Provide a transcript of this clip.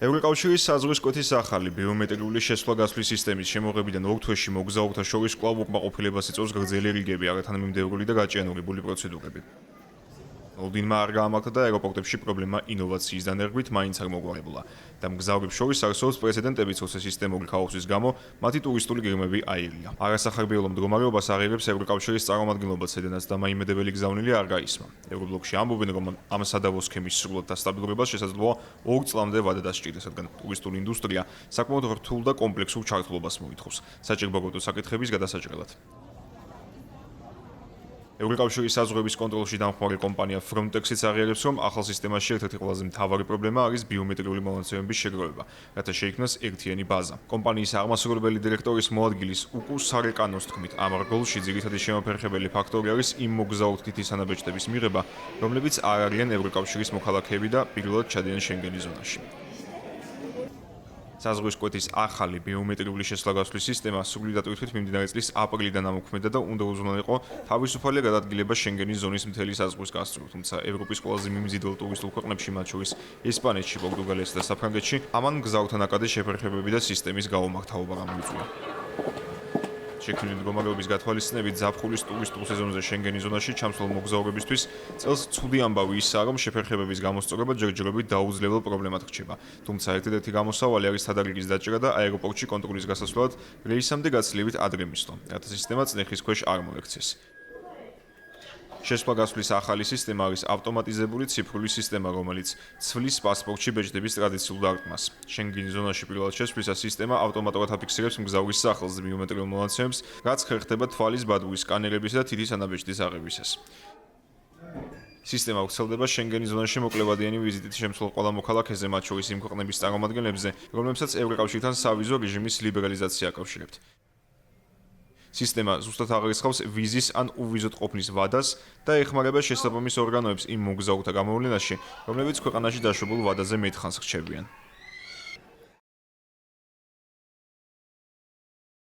ევროკავშირის საზღვრის კვეთის ახალი ბიომეტრიული შესვლა-გასვლის სისტემის შემოღებიდან 2 თვეში მოგზაურთა შორის კვლავ უკმაყოფილებას იწვევს გრძელი რიგები არათანმიმდევრული და გაჭიანურებული პროცედურები. ოლდინმა არ გაამართლა და აეროპორტებში პრობლემა ინოვაციის დანერგვით მაინც არ მოგვარებულა და მგზავრებს შორის არსებობს პრეცედენტებიც, როცა სისტემური ქაოსის გამო მათი ტურისტული გეგმები აირია. არასახარბიელო მდგომარეობას აღიღებს ევროკავშირის წარმომადგენლობა, სადაც დამაიმედებელი გზავნილი არ გაისმა. ევრობლოკში ამბობენ, რომ ამ სადავო სქემის სრულად დასტაბილურებას შესაძლოა 2 წლამდე ვადა დასჭირდეს, რადგან ტურისტული ინდუსტრია საკმაოდ რთულ და კომპლექსურ ჩართულობას მოითხოვს საჭიროებო საკითხების გადასაჭრელად. ევროკავშირის საზღვრების კონტროლში დამხმარე კომპანია Frontex-იც აღიარებს, რომ ახალ სისტემაში ერთ-ერთი ყველაზე მთავარი პრობლემა არის ბიომეტრიული მონაცემების შეგროვება, რათა შეიქმნას ერთიანი ბაზა. კომპანიის აღმასრულებელი დირექტორის მოადგილის უკუ სარეკანოს თქმით, ამ რგოლში ძირითადი შემოფერხებელი ფაქტორი არის იმ მოგზაურთა თითის ანაბეჭდების მიღება, რომლებიც არ არიან ევროკავშირის მოქალაქეები და პირველად ჩადიან შენგენის ზონაში. საზღვრის კვეთის ახალი ბიომეტრიული შესვლა-გასვლის სისტემა სრული დატვირთვით მიმდინარე წლის აპრილიდან ამოქმედა და უნდა უზრუნველყო თავისუფალი გადადგილება შენგენის ზონის მთელი საზღვრის გასწვრივ, თუმცა ევროპის ყველაზე მიმზიდველ ტურისტულ ქვეყნებში, მათ შორის ესპანეთში, პორტუგალიასა და საფრანგეთში, ამან მგზავრთა ნაკადი შეფერხებები და სისტემის გაუმართავობა გამოიწვია. შექმნილი მდგომარეობის გათვალისწინებით ზაფხულის ტურისტულ სეზონზე შენგენის ზონაში ჩამსვლელ მოგზაურებისთვის წელს ცუდი ამბავი ისაა, რომ შეფერხებების გამოსწორება ჯერჯერობით დაუძლებელ პრობლემად რჩება. თუმცა ერთადერთი გამოსავალი არის თადარიგის დაჭრა და აეროპორტში კონტროლის გასასვლელად რეისამდე გაცილებით ადრე მისვლა, რათა სისტემა წნეხის ქვეშ არ მოექცეს. შესვლა-გასვლის ახალი სისტემა არის ავტომატიზებული ციფრული სისტემა, რომელიც ცვლის პასპორტში ბეჭდების ტრადიციულ დარტყმას. შენგენის ზონაში პირველად შესვლისას სისტემა ავტომატურად აფიქსირებს მგზავრის სახელს და ბიომეტრიულ მონაცემებს, რაც ხერხდება თვალის ბადვის, სკანერებისა და თითის ანაბეჭდის აღებისას. სისტემა ვრცელდება შენგენის ზონაში მოკლევადიანი ვიზიტით შემცვლელ ყველა მოქალაქეზე, მათ შორის იმ ქვეყნების წარმომადგენლებზე, რომლებსაც ევროკავშირთან სავიზო რეჟიმის ლიბერალიზაცია აკავშირებთ. სისტემა ზუსტად აღრიცხავს ვიზის ან უვიზოთ ყოფნის ვადას და ეხმარება შესაბამის ორგანოებს იმ მოგზაურთა გამოვლენაში, რომლებიც ქვეყანაში დაშვებულ ვადაზე მეტხანს რჩებიან.